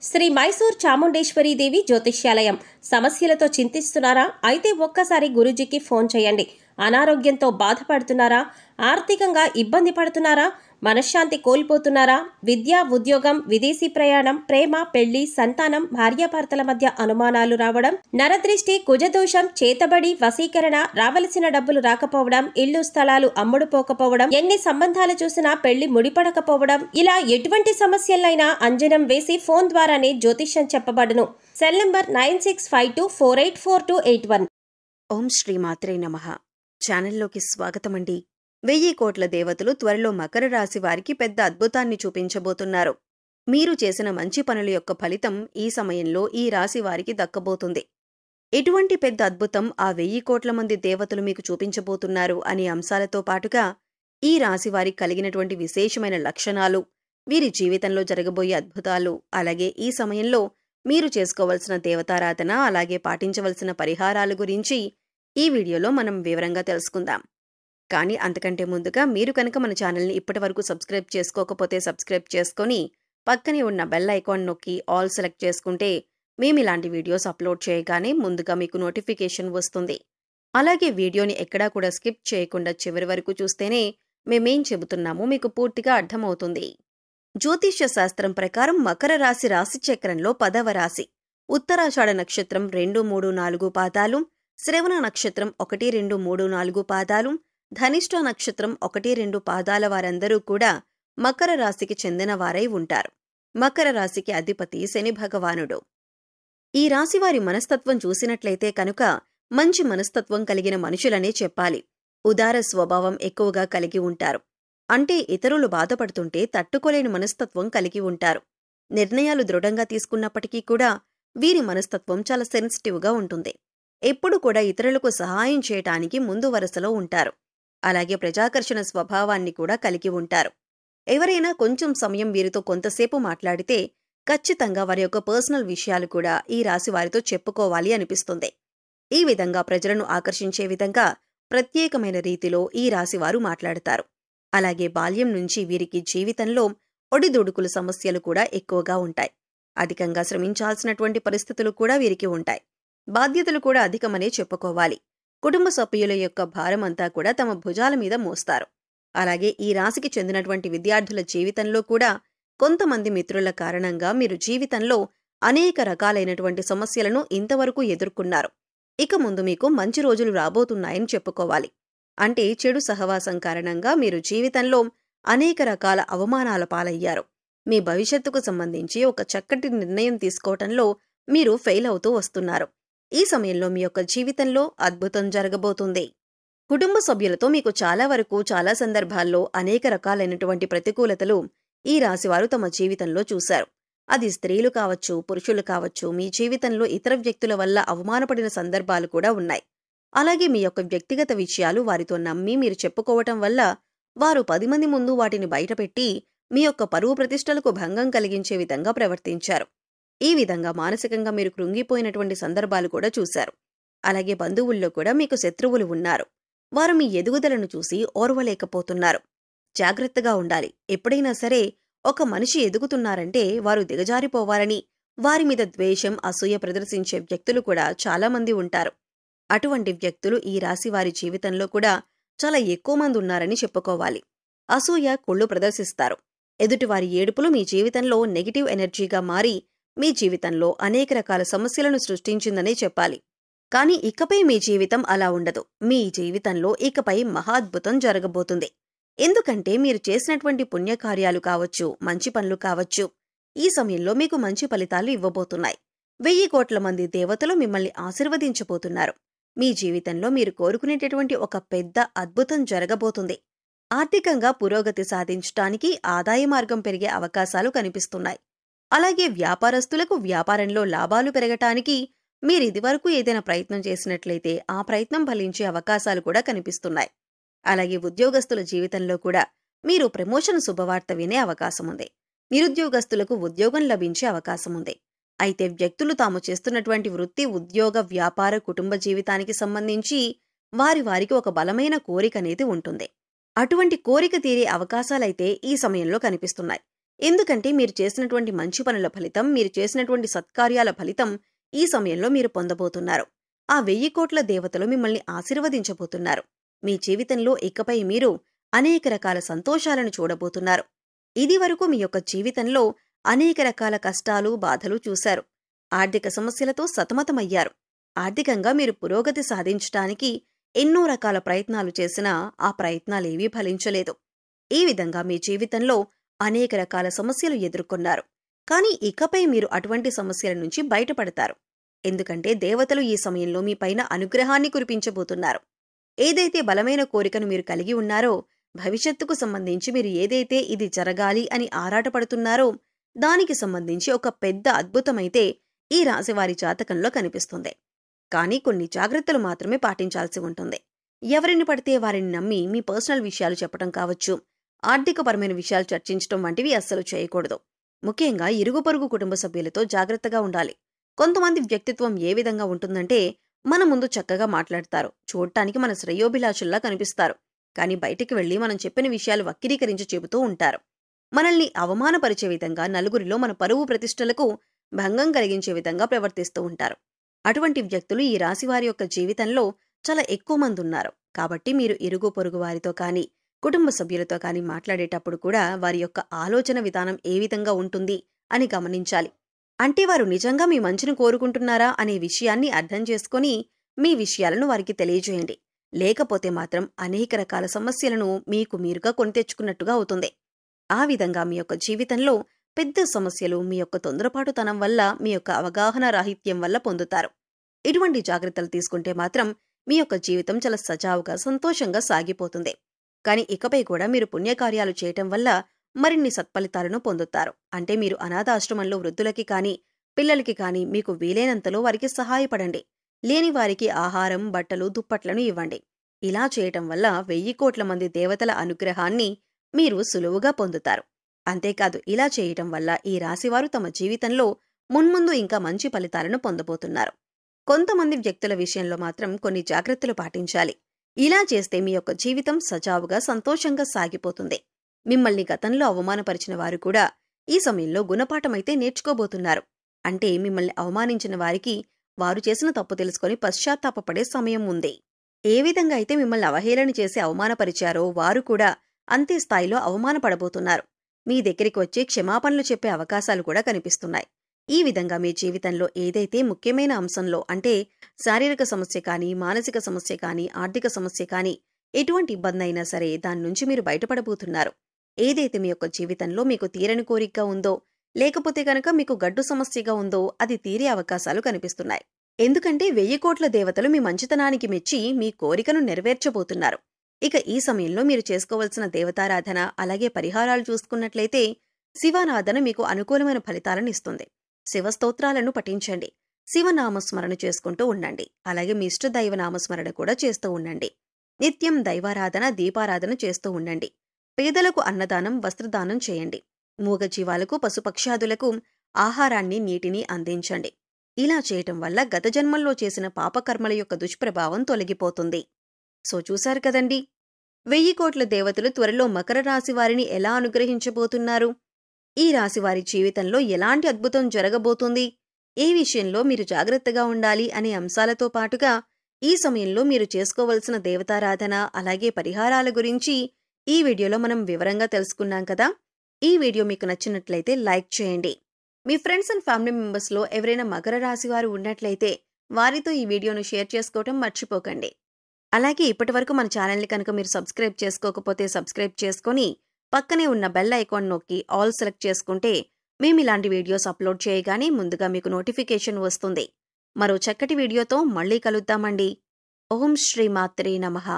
శ్రీ మైసూర్ చాముండేశ్వరి దేవి జ్యోతిష్యాలయం. సమస్యలతో చింతిస్తున్నారా? అయితే ఒక్కసారి గురూజీకి ఫోన్ చేయండి. అనారోగ్యంతో బాధపడుతున్నారా? ఆర్థికంగా ఇబ్బంది పడుతున్నారా? మనశ్శాంతి కోల్పోతున్నారా? విద్య, ఉద్యోగం, విదేశీ ప్రయాణం, ప్రేమ, పెళ్లి, సంతానం, భార్యాభర్తల మధ్య అనుమానాలు రావడం, నరదృష్టి, కుజదోషం, చేతబడి, వశీకరణ, రావలసిన డబ్బులు రాకపోవడం, ఇల్లు స్థలాలు అమ్ముడుపోకపోవడం, ఎన్ని సంబంధాలు చూసినా పెళ్లి ముడిపడకపోవడం, ఇలా ఎటువంటి సమస్యలైనా అంజనం వేసి ఫోన్ ద్వారానే జ్యోతిష్యం చెప్పబడును. Cell number 9652484281. ఓం శ్రీ మాత్రే నమః. ఛానల్లోకి స్వాగతమండి. 1000 కోట్ల దేవతలు త్వరలో మకర రాశి వారికి పెద్ద అద్భుతాన్ని చూపించబోతున్నారు. మీరు చేసిన మంచి పనుల యొక్క ఫలితం ఈ సమయంలో ఈ రాశి వారికి దక్కబోతుంది. ఎటువంటి పెద్ద అద్భుతం ఆ 1000 కోట్ల మంది దేవతలు మీకు చూపించబోతున్నారు అనే అంశాలతో పాటుగా ఈ రాశి వారికి కలిగినటువంటి విశేషమైన లక్షణాలు, వీరి జీవితంలో జరగబోయే అద్భుతాలు, అలాగే ఈ సమయంలో మీరు చేసుకోవలసిన దేవతారాధన, అలాగే పాటించవలసిన పరిహారాల గురించి ఈ వీడియోలో మనం వివరంగా తెలుసుకుందాం. కానీ అంతకంటే ముందుగా మీరు కనుక మన ఛానల్ని ఇప్పటివరకు సబ్స్క్రైబ్ చేసుకోకపోతే సబ్స్క్రైబ్ చేసుకొని పక్కనే ఉన్న బెల్ ఐకాన్ నొక్కి ఆల్ సెలెక్ట్ చేసుకుంటే మేము ఇలాంటి వీడియోస్ అప్లోడ్ చేయగానే ముందుగా మీకు నోటిఫికేషన్ వస్తుంది. అలాగే వీడియోని ఎక్కడా కూడా స్కిప్ చేయకుండా చివరి వరకు చూస్తేనే మేమేం చెబుతున్నామో మీకు పూర్తిగా అర్థమవుతుంది. జ్యోతిష్య శాస్త్రం ప్రకారం మకర రాశి రాశిచక్రంలో 10వ రాశి. ఉత్తరాషాఢ నక్షత్రం 2, 3, 4 పాదాలు, శ్రవణ నక్షత్రం 1, 2, 3, 4 పాదాలు, ధనిష్ఠ నక్షత్రం 1, 2 పాదాల వారందరూ కూడా మకర రాశికి చెందిన వారై ఉంటారు. మకర రాశికి అధిపతి శని భగవానుడు. ఈ రాశి వారి మనస్తత్వం చూసినట్లయితే కనుక మంచి మనస్తత్వం కలిగిన మనుషులనే చెప్పాలి. ఉదార స్వభావం ఎక్కువగా కలిగి ఉంటారు. అంటే ఇతరులు బాధపడుతుంటే తట్టుకోలేని మనస్తత్వం కలిగి ఉంటారు. నిర్ణయాలు దృఢంగా తీసుకున్నప్పటికీ కూడా వీరి మనస్తత్వం చాలా సెన్సిటివ్గా ఉంటుంది. ఎప్పుడు కూడా ఇతరులకు సహాయం చేయటానికి ముందు వరుసలో ఉంటారు. అలాగే ప్రజాకర్షణ స్వభావాన్ని కూడా కలిగి ఉంటారు. ఎవరైనా కొంచెం సమయం వీరితో కొంతసేపు మాట్లాడితే ఖచ్చితంగా వారి యొక్క పర్సనల్ విషయాలు కూడా ఈ రాశి వారితో చెప్పుకోవాలి అనిపిస్తుంది. ఈ విధంగా ప్రజలను ఆకర్షించే విధంగా ప్రత్యేకమైన రీతిలో ఈ రాశివారు మాట్లాడతారు. అలాగే బాల్యం నుంచి వీరికి జీవితంలో ఒడిదుడుకుల సమస్యలు కూడా ఎక్కువగా ఉంటాయి. అధికంగా శ్రమించాల్సినటువంటి పరిస్థితులు కూడా వీరికి ఉంటాయి. బాధ్యతలు కూడా అధికమనే చెప్పుకోవాలి. కుటుంబ సభ్యుల యొక్క భారమంతా కూడా తమ భుజాల మీద మోస్తారు. అలాగే ఈ రాశికి చెందినటువంటి విద్యార్థుల జీవితంలో కూడా కొంతమంది మిత్రుల కారణంగా మీరు జీవితంలో అనేక రకాలైనటువంటి సమస్యలను ఇంతవరకు ఎదుర్కొన్నారు. ఇక ముందు మీకు మంచి రోజులు రాబోతున్నాయని చెప్పుకోవాలి. అంటే చెడు సహవాసం కారణంగా మీరు జీవితంలో అనేక రకాల అవమానాల పాలయ్యారు. మీ భవిష్యత్తుకు సంబంధించి ఒక చక్కటి నిర్ణయం తీసుకోవటంలో మీరు ఫెయిల్ అవుతూ వస్తున్నారు. ఈ సమయంలో మీ యొక్క జీవితంలో అద్భుతం జరగబోతుంది. కుటుంబ సభ్యులతో మీకు చాలా సందర్భాల్లో అనేక రకాలైనటువంటి ప్రతికూలతలు ఈ రాశివారు తమ జీవితంలో చూశారు. అది స్త్రీలు కావచ్చు, పురుషులు కావచ్చు. మీ జీవితంలో ఇతర వ్యక్తుల వల్ల అవమానపడిన సందర్భాలు కూడా ఉన్నాయి. అలాగే మీ యొక్క వ్యక్తిగత విషయాలు వారితో నమ్మి మీరు చెప్పుకోవటం వల్ల వారు 10 మంది ముందు వాటిని బయటపెట్టి మీ యొక్క పరువు ప్రతిష్టలకు భంగం కలిగించే విధంగా ప్రవర్తించారు. ఈ విధంగా మానసికంగా మీరు కృంగిపోయినటువంటి సందర్భాలు కూడా చూశారు. అలాగే బంధువుల్లో కూడా మీకు శత్రువులు ఉన్నారు. వారు మీ ఎదుగుదలను చూసి ఓర్వలేకపోతున్నారు. జాగ్రత్తగా ఉండాలి. ఎప్పుడైనా సరే ఒక మనిషి ఎదుగుతున్నారంటే వారు దిగజారిపోవాలని వారి మీద ద్వేషం, అసూయ ప్రదర్శించే వ్యక్తులు కూడా చాలామంది ఉంటారు. అటువంటి వ్యక్తులు ఈ రాశి వారి జీవితంలో కూడా చాలా ఎక్కువ మంది ఉన్నారని చెప్పుకోవాలి. అసూయ, కుళ్ళు ప్రదర్శిస్తారు. ఎదుటివారి ఏడుపులు మీ జీవితంలో నెగిటివ్ ఎనర్జీగా మారి మీ జీవితంలో అనేక రకాల సమస్యలను సృష్టించిందనే చెప్పాలి. కానీ ఇకపై మీ జీవితం అలా ఉండదు. మీ జీవితంలో ఇకపై మహాద్భుతం జరగబోతుంది. ఎందుకంటే మీరు చేసినటువంటి పుణ్యకార్యాలు కావచ్చు, మంచి పనులు కావచ్చు, ఈ సమయంలో మీకు మంచి ఫలితాలు ఇవ్వబోతున్నాయి. 1000 కోట్ల మంది దేవతలు మిమ్మల్ని ఆశీర్వదించబోతున్నారు. మీ జీవితంలో మీరు కోరుకునేటటువంటి ఒక పెద్ద అద్భుతం జరగబోతుంది. ఆర్థికంగా పురోగతి సాధించటానికి ఆదాయ మార్గం పెరిగే అవకాశాలు కనిపిస్తున్నాయి. అలాగే వ్యాపారస్తులకు వ్యాపారంలో లాభాలు పెరగటానికి మీరు ఇదివరకు ఏదైనా ప్రయత్నం చేసినట్లయితే ఆ ప్రయత్నం ఫలించే అవకాశాలు కూడా కనిపిస్తున్నాయి. అలాగే ఉద్యోగస్తుల జీవితంలో కూడా మీరు ప్రమోషన్ శుభవార్త వినే అవకాశముంది. నిరుద్యోగస్తులకు ఉద్యోగం లభించే అవకాశముంది. అయితే వ్యక్తులు తాము చేస్తున్నటువంటి వృత్తి, ఉద్యోగ, వ్యాపార, కుటుంబ జీవితానికి సంబంధించి వారికి ఒక బలమైన కోరిక అనేది ఉంటుంది. అటువంటి కోరిక తీరే అవకాశాలైతే ఈ సమయంలో కనిపిస్తున్నాయి. ఎందుకంటే మీరు చేసినటువంటి మంచి పనుల ఫలితం, మీరు చేసినటువంటి సత్కార్యాల ఫలితం ఈ సమయంలో మీరు పొందబోతున్నారు. ఆ 1000 కోట్ల దేవతలు మిమ్మల్ని ఆశీర్వదించబోతున్నారు. మీ జీవితంలో ఇకపై మీరు అనేక రకాల సంతోషాలను చూడబోతున్నారు. ఇదివరకు మీ యొక్క జీవితంలో అనేక రకాల కష్టాలు, బాధలు చూశారు. ఆర్థిక సమస్యలతో సతమతమయ్యారు. ఆర్థికంగా మీరు పురోగతి సాధించటానికి ఎన్నో రకాల ప్రయత్నాలు చేసినా ఆ ప్రయత్నాలేవీ ఫలించలేదు. ఈ విధంగా మీ జీవితంలో అనేక రకాల సమస్యలు ఎదుర్కొన్నారు. కానీ ఇకపై మీరు అటువంటి సమస్యల నుంచి బయటపడతారు. ఎందుకంటే దేవతలు ఈ సమయంలో మీ పైన అనుగ్రహాన్ని కురిపించబోతున్నారు. ఏదైతే బలమైన కోరికను మీరు కలిగి ఉన్నారో, భవిష్యత్తుకు సంబంధించి మీరు ఏదైతే ఇది జరగాలి అని ఆరాటపడుతున్నారో దానికి సంబంధించి ఒక పెద్ద అద్భుతమైతే ఈ రాశివారి జాతకంలో కనిపిస్తుంది. కానీ కొన్ని జాగ్రత్తలు మాత్రమే పాటించాల్సి ఉంటుంది. ఎవరిని పడితే వారిని నమ్మి మీ పర్సనల్ విషయాలు చెప్పడం కావచ్చు, ఆర్థికపరమైన విషయాలు చర్చించడం వంటివి అస్సలు చేయకూడదు. ముఖ్యంగా ఇరుగు పొరుగు కుటుంబ సభ్యులతో జాగ్రత్తగా ఉండాలి. కొంతమంది వ్యక్తిత్వం ఏ విధంగా ఉంటుందంటే, మన ముందు చక్కగా మాట్లాడతారు, చూడటానికి మన శ్రేయోభిలాషుల్లా కనిపిస్తారు. కానీ బయటికి వెళ్లి మనం చెప్పిన విషయాలు వక్రీకరించి చెబుతూ ఉంటారు. మనల్ని అవమానపరిచే విధంగా, నలుగురిలో మన పరువు ప్రతిష్టలకు భంగం కలిగించే విధంగా ప్రవర్తిస్తూ ఉంటారు. అటువంటి వ్యక్తులు ఈ రాశివారి యొక్క జీవితంలో చాలా ఎక్కువ మంది ఉన్నారు. కాబట్టి మీరు ఇరుగు పొరుగు వారితో కానీ, కుటుంబ సభ్యులతో కానీ మాట్లాడేటప్పుడు కూడా వారి యొక్క ఆలోచన విధానం ఏ విధంగా ఉంటుంది అని గమనించాలి. అంటే వారు నిజంగా మీ మంచిని కోరుకుంటున్నారా అనే విషయాన్ని అర్థం చేసుకొని మీ విషయాలను వారికి తెలియజేయండి. లేకపోతే మాత్రం అనేక రకాల సమస్యలను మీకు మీరుగా కొని తెచ్చుకున్నట్టుగా అవుతుంది. ఆ విధంగా మీ యొక్క జీవితంలో పెద్ద సమస్యలు మీ యొక్క తొందరపాటుతనం వల్ల, మీ యొక్క అవగాహన రాహిత్యం వల్ల పొందుతారు. ఇటువంటి జాగ్రత్తలు తీసుకుంటే మాత్రం మీ యొక్క జీవితం చాలా సజావుగా, సంతోషంగా సాగిపోతుంది. కానీ ఇకపై కూడా మీరు పుణ్యకార్యాలు చేయటం వల్ల మరిన్ని సత్ఫలితాలను పొందుతారు. అంటే మీరు అనాథాశ్రమంలో వృద్ధులకి కానీ, పిల్లలకి కానీ మీకు వీలైనంతలో వారికి సహాయపడండి. లేని వారికి ఆహారం, బట్టలు, దుప్పట్లను ఇవ్వండి. ఇలా చేయటం వల్ల 1000 కోట్ల మంది దేవతల అనుగ్రహాన్ని మీరు సులువుగా పొందుతారు. అంతేకాదు, ఇలా చేయటం వల్ల ఈ రాశివారు తమ జీవితంలో మున్ముందు ఇంకా మంచి ఫలితాలను పొందబోతున్నారు. కొంతమంది వ్యక్తుల విషయంలో మాత్రం కొన్ని జాగ్రత్తలు పాటించాలి. ఇలా చేస్తే మీ యొక్క జీవితం సజావుగా, సంతోషంగా సాగిపోతుంది. మిమ్మల్ని గతంలో అవమానపరిచిన వారు కూడా ఈ సమయంలో గుణపాఠమైతే నేర్చుకోబోతున్నారు. అంటే మిమ్మల్ని అవమానించిన వారికి వారు చేసిన తప్పు తెలుసుకొని పశ్చాత్తాపపడే సమయం ఉంది. ఏ విధంగా అయితే మిమ్మల్ని అవహేళన చేసి అవమానపరిచారో వారు కూడా అంతే స్థాయిలో అవమానపడబోతున్నారు. మీ దగ్గరికి వచ్చి క్షమాపణలు చెప్పే అవకాశాలు కూడా కనిపిస్తున్నాయి. ఈ విధంగా మీ జీవితంలో ఏదైతే ముఖ్యమైన అంశంలో, అంటే శారీరక సమస్య కానీ, మానసిక సమస్య కానీ, ఆర్థిక సమస్య కానీ, ఎటువంటి ఇబ్బంది అయినా సరే దాని నుంచి మీరు బయటపడబోతున్నారు. ఏదైతే మీ యొక్క జీవితంలో మీకు తీరని కోరికగా ఉందో, లేకపోతే కనుక మీకు గడ్డు సమస్యగా ఉందో అది తీరే అవకాశాలు కనిపిస్తున్నాయి. ఎందుకంటే 1000 కోట్ల దేవతలు మీ మంచితనానికి మెచ్చి మీ కోరికను నెరవేర్చబోతున్నారు. ఇక ఈ సమయంలో మీరు చేసుకోవాల్సిన దేవతారాధన, అలాగే పరిహారాలు చూసుకున్నట్లయితే శివారాధన మీకు అనుకూలమైన ఫలితాలను ఇస్తుంది. శివస్తోత్రాలను పఠించండి. శివనామస్మరణ చేసుకుంటూ ఉండండి. అలాగే మీ ఇష్టదైవ నామస్మరణ కూడా చేస్తూ ఉండండి. నిత్యం దైవారాధన, దీపారాధన చేస్తూ ఉండండి. పేదలకు అన్నదానం, వస్త్రదానం చేయండి. మూగజీవాలకు, పశుపక్ష్యాదులకు ఆహారాన్ని, నీటిని అందించండి. ఇలా చేయటం వల్ల గత జన్మల్లో చేసిన పాపకర్మల యొక్క దుష్ప్రభావం తొలగిపోతుంది. సో చూశారు కదండి, 1000 కోట్ల దేవతలు త్వరలో మకర రాశి వారిని ఎలా అనుగ్రహించబోతున్నారు, ఈ రాశివారి జీవితంలో ఎలాంటి అద్భుతం జరగబోతుంది, ఏ విషయంలో మీరు జాగ్రత్తగా ఉండాలి అనే అంశాలతో పాటుగా ఈ సమయంలో మీరు చేసుకోవలసిన దేవతారాధన, అలాగే పరిహారాల గురించి ఈ వీడియోలో మనం వివరంగా తెలుసుకున్నాం కదా. ఈ వీడియో మీకు నచ్చినట్లయితే లైక్ చేయండి. మీ ఫ్రెండ్స్ అండ్ ఫ్యామిలీ మెంబర్స్లో ఎవరైనా మకర రాశి వారు ఉన్నట్లయితే వారితో ఈ వీడియోను షేర్ చేసుకోవటం మర్చిపోకండి. అలాగే ఇప్పటివరకు మన ఛానల్ని కనుక మీరు సబ్స్క్రైబ్ చేసుకోకపోతే సబ్స్క్రైబ్ చేసుకొని పక్కనే ఉన్న బెల్ ఐకాన్ నొక్కి ఆల్ సెలెక్ట్ చేసుకుంటే మేము ఇలాంటి వీడియోస్ అప్లోడ్ చేయగానే ముందుగా మీకు నోటిఫికేషన్ వస్తుంది. మరో చక్కటి వీడియోతో మళ్ళీ కలుద్దామండి. ఓం శ్రీ మాత్రే నమః.